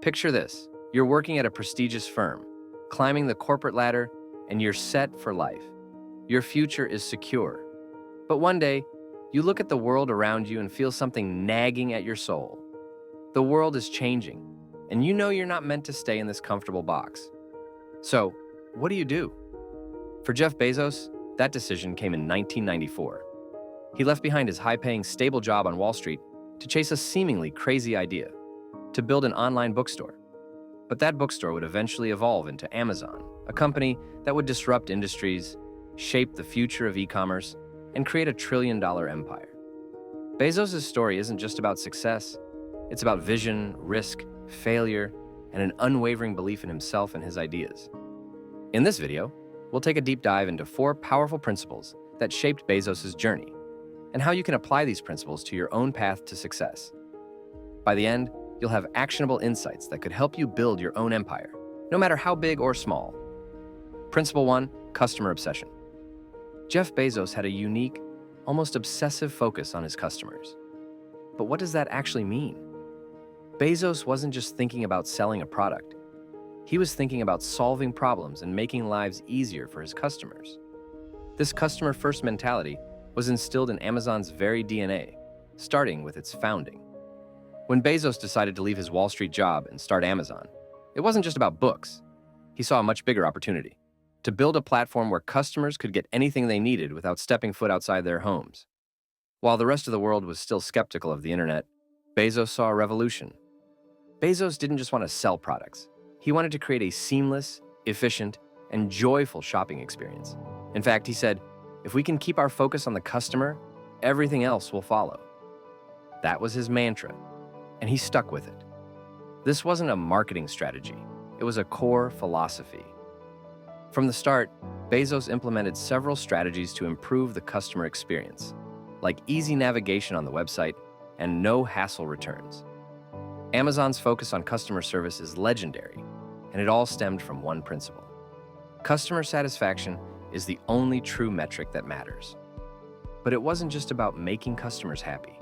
Picture this. You're working at a prestigious firm, climbing the corporate ladder, and you're set for life. Your future is secure. But one day, you look at the world around you and feel something nagging at your soul. The world is changing, and you know you're not meant to stay in this comfortable box. So, what do you do? For Jeff Bezos, that decision came in 1994. He left behind his high-paying, stable job on Wall Street to chase a seemingly crazy idea, to build an online bookstore. But that bookstore would eventually evolve into Amazon, a company that would disrupt industries, shape the future of e-commerce, and create a trillion-dollar empire. Bezos' story isn't just about success. It's about vision, risk, failure, and an unwavering belief in himself and his ideas. In this video, we'll take a deep dive into 4 powerful principles that shaped Bezos' journey, and how you can apply these principles to your own path to success. By the end, you'll have actionable insights that could help you build your own empire, no matter how big or small. Principle 1, customer obsession. Jeff Bezos had a unique, almost obsessive focus on his customers. But what does that actually mean? Bezos wasn't just thinking about selling a product. He was thinking about solving problems and making lives easier for his customers. This customer-first mentality was instilled in Amazon's very DNA, starting with its founding. When Bezos decided to leave his Wall Street job and start Amazon, it wasn't just about books. He saw a much bigger opportunity: to build a platform where customers could get anything they needed without stepping foot outside their homes. While the rest of the world was still skeptical of the internet, Bezos saw a revolution. Bezos didn't just want to sell products. He wanted to create a seamless, efficient, and joyful shopping experience. In fact, he said, "If we can keep our focus on the customer, everything else will follow." That was his mantra, and he stuck with it. This wasn't a marketing strategy. It was a core philosophy. From the start, Bezos implemented several strategies to improve the customer experience, like easy navigation on the website and no-hassle returns. Amazon's focus on customer service is legendary, and it all stemmed from one principle: customer satisfaction is the only true metric that matters. But it wasn't just about making customers happy.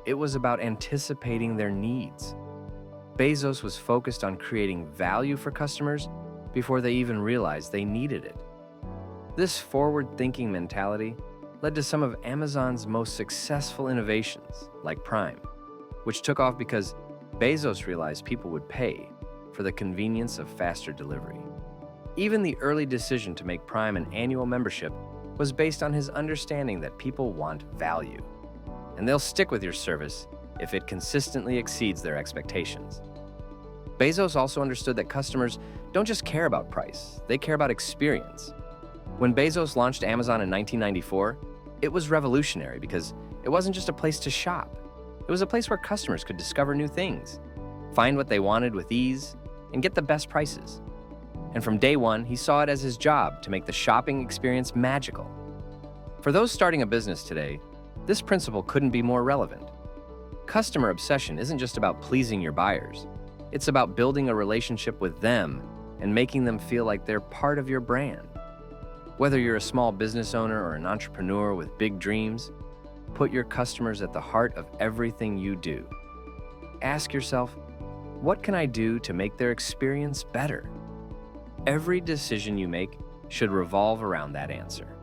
It was about anticipating their needs. Bezos was focused on creating value for customers before they even realized they needed it. This forward-thinking mentality led to some of Amazon's most successful innovations, like Prime, which took off because Bezos realized people would pay for the convenience of faster delivery. Even the early decision to make Prime an annual membership was based on his understanding that people want value, and they'll stick with your service if it consistently exceeds their expectations. Bezos also understood that customers don't just care about price, they care about experience. When Bezos launched Amazon in 1994, it was revolutionary because it wasn't just a place to shop. It was a place where customers could discover new things, find what they wanted with ease, and get the best prices. And from day one, he saw it as his job to make the shopping experience magical. For those starting a business today, this principle couldn't be more relevant. Customer obsession isn't just about pleasing your buyers. It's about building a relationship with them and making them feel like they're part of your brand. Whether you're a small business owner or an entrepreneur with big dreams, put your customers at the heart of everything you do. Ask yourself, what can I do to make their experience better? Every decision you make should revolve around that answer.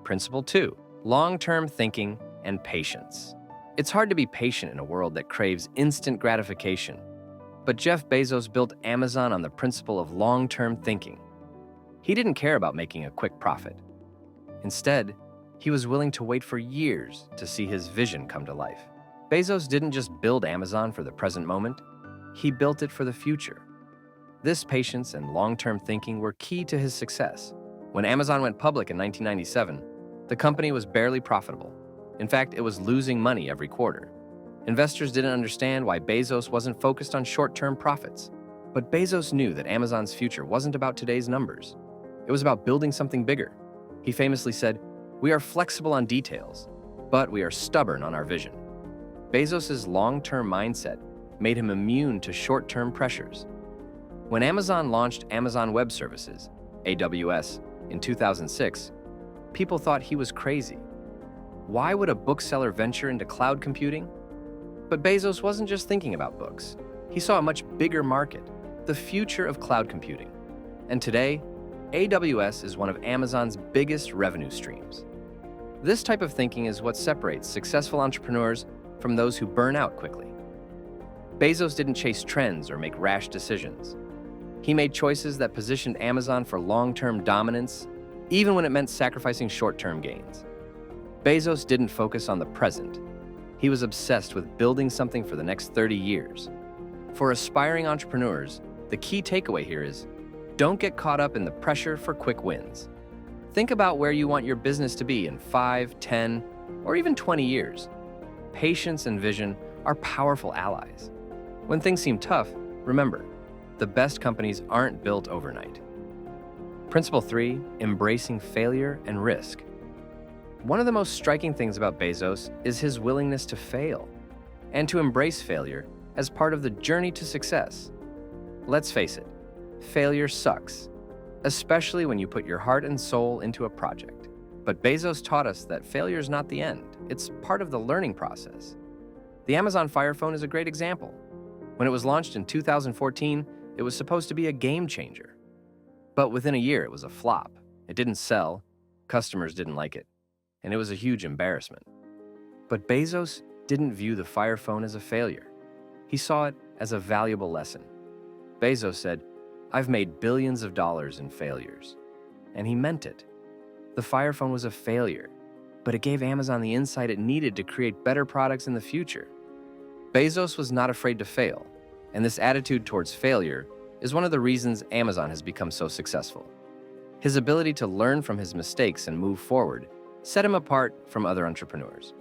Principle 2, long-term thinking and patience. It's hard to be patient in a world that craves instant gratification, but Jeff Bezos built Amazon on the principle of long-term thinking. He didn't care about making a quick profit. Instead, he was willing to wait for years to see his vision come to life. Bezos didn't just build Amazon for the present moment, he built it for the future. This patience and long-term thinking were key to his success. When Amazon went public in 1997, the company was barely profitable. In fact, it was losing money every quarter. Investors didn't understand why Bezos wasn't focused on short-term profits. But Bezos knew that Amazon's future wasn't about today's numbers. It was about building something bigger. He famously said, "We are flexible on details, but we are stubborn on our vision." Bezos' long-term mindset made him immune to short-term pressures. When Amazon launched Amazon Web Services, AWS, in 2006, people thought he was crazy. Why would a bookseller venture into cloud computing? But Bezos wasn't just thinking about books. He saw a much bigger market, the future of cloud computing. And today, AWS is one of Amazon's biggest revenue streams. This type of thinking is what separates successful entrepreneurs from those who burn out quickly. Bezos didn't chase trends or make rash decisions. He made choices that positioned Amazon for long-term dominance, even when it meant sacrificing short-term gains. Bezos didn't focus on the present. He was obsessed with building something for the next 30 years. For aspiring entrepreneurs, the key takeaway here is, don't get caught up in the pressure for quick wins. Think about where you want your business to be in 5, 10, or even 20 years. Patience and vision are powerful allies. When things seem tough, remember, the best companies aren't built overnight. Principle 3, embracing failure and risk. One of the most striking things about Bezos is his willingness to fail and to embrace failure as part of the journey to success. Let's face it, failure sucks, especially when you put your heart and soul into a project. But Bezos taught us that failure is not the end. It's part of the learning process. The Amazon Fire Phone is a great example. When it was launched in 2014, it was supposed to be a game changer. But within a year, it was a flop. It didn't sell, customers didn't like it, and it was a huge embarrassment. But Bezos didn't view the Fire Phone as a failure. He saw it as a valuable lesson. Bezos said, "I've made billions of dollars in failures." And he meant it. The Fire Phone was a failure, but it gave Amazon the insight it needed to create better products in the future. Bezos was not afraid to fail, and this attitude towards failure is one of the reasons Amazon has become so successful. His ability to learn from his mistakes and move forward set him apart from other entrepreneurs.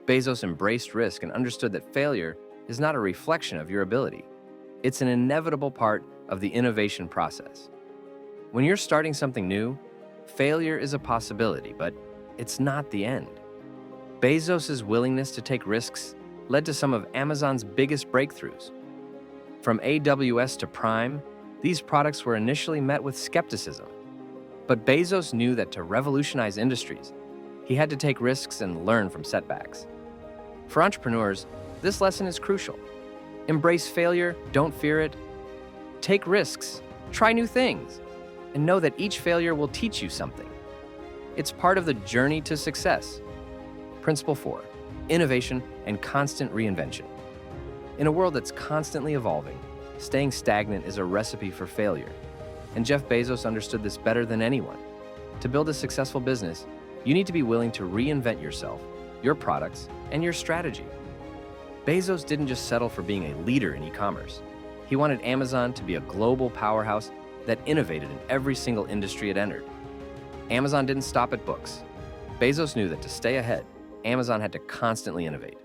Bezos embraced risk and understood that failure is not a reflection of your ability. It's an inevitable part of the innovation process. When you're starting something new, failure is a possibility, but it's not the end. Bezos' willingness to take risks led to some of Amazon's biggest breakthroughs. From AWS to Prime, these products were initially met with skepticism. But Bezos knew that to revolutionize industries, he had to take risks and learn from setbacks. For entrepreneurs, this lesson is crucial. Embrace failure, don't fear it. Take risks, try new things, and know that each failure will teach you something. It's part of the journey to success. Principle 4, innovation and constant reinvention. In a world that's constantly evolving, staying stagnant is a recipe for failure. And Jeff Bezos understood this better than anyone. To build a successful business, you need to be willing to reinvent yourself, your products, and your strategy. Bezos didn't just settle for being a leader in e-commerce. He wanted Amazon to be a global powerhouse that innovated in every single industry it entered. Amazon didn't stop at books. Bezos knew that to stay ahead, Amazon had to constantly innovate.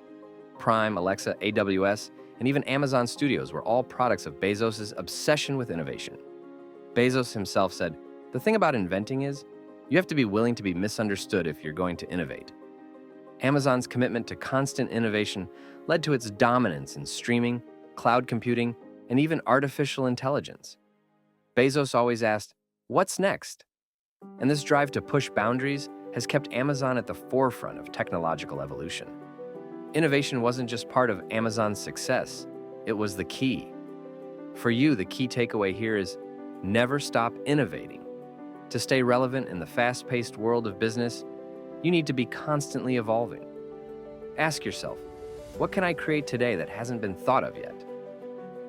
Prime, Alexa, AWS, and even Amazon Studios were all products of Bezos' obsession with innovation. Bezos himself said, "The thing about inventing is, you have to be willing to be misunderstood if you're going to innovate." Amazon's commitment to constant innovation led to its dominance in streaming, cloud computing, and even artificial intelligence. Bezos always asked, "What's next?" And this drive to push boundaries has kept Amazon at the forefront of technological evolution. Innovation wasn't just part of Amazon's success, it was the key. For you, the key takeaway here is never stop innovating. To stay relevant in the fast-paced world of business, you need to be constantly evolving. Ask yourself, what can I create today that hasn't been thought of yet?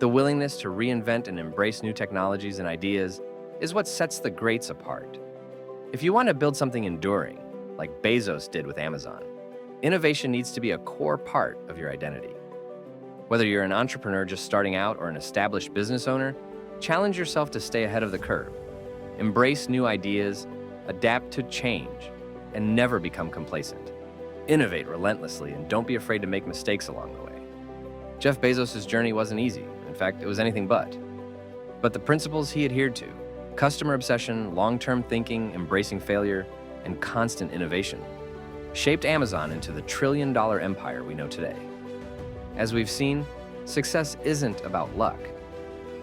The willingness to reinvent and embrace new technologies and ideas is what sets the greats apart. If you want to build something enduring, like Bezos did with Amazon, innovation needs to be a core part of your identity. Whether you're an entrepreneur just starting out or an established business owner, challenge yourself to stay ahead of the curve. Embrace new ideas, adapt to change, and never become complacent. Innovate relentlessly and don't be afraid to make mistakes along the way. Jeff Bezos' journey wasn't easy. In fact, it was anything but. But the principles he adhered to, customer obsession, long-term thinking, embracing failure, and constant innovation, shaped Amazon into the trillion-dollar empire we know today. As we've seen, success isn't about luck.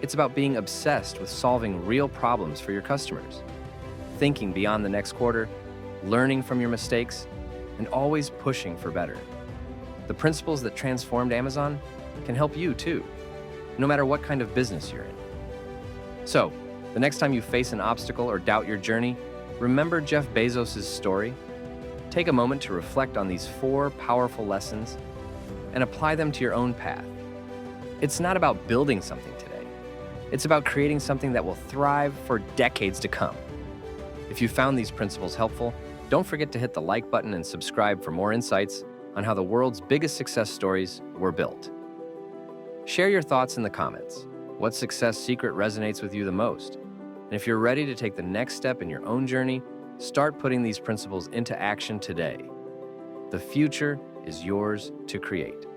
It's about being obsessed with solving real problems for your customers, thinking beyond the next quarter, learning from your mistakes, and always pushing for better. The principles that transformed Amazon can help you too. no matter what kind of business you're in. So, the next time you face an obstacle or doubt your journey, remember Jeff Bezos' story. Take a moment to reflect on these 4 powerful lessons and apply them to your own path. It's not about building something today. It's about creating something that will thrive for decades to come. If you found these principles helpful, don't forget to hit the like button and subscribe for more insights on how the world's biggest success stories were built. Share your thoughts in the comments. What success secret resonates with you the most? And if you're ready to take the next step in your own journey, start putting these principles into action today. The future is yours to create.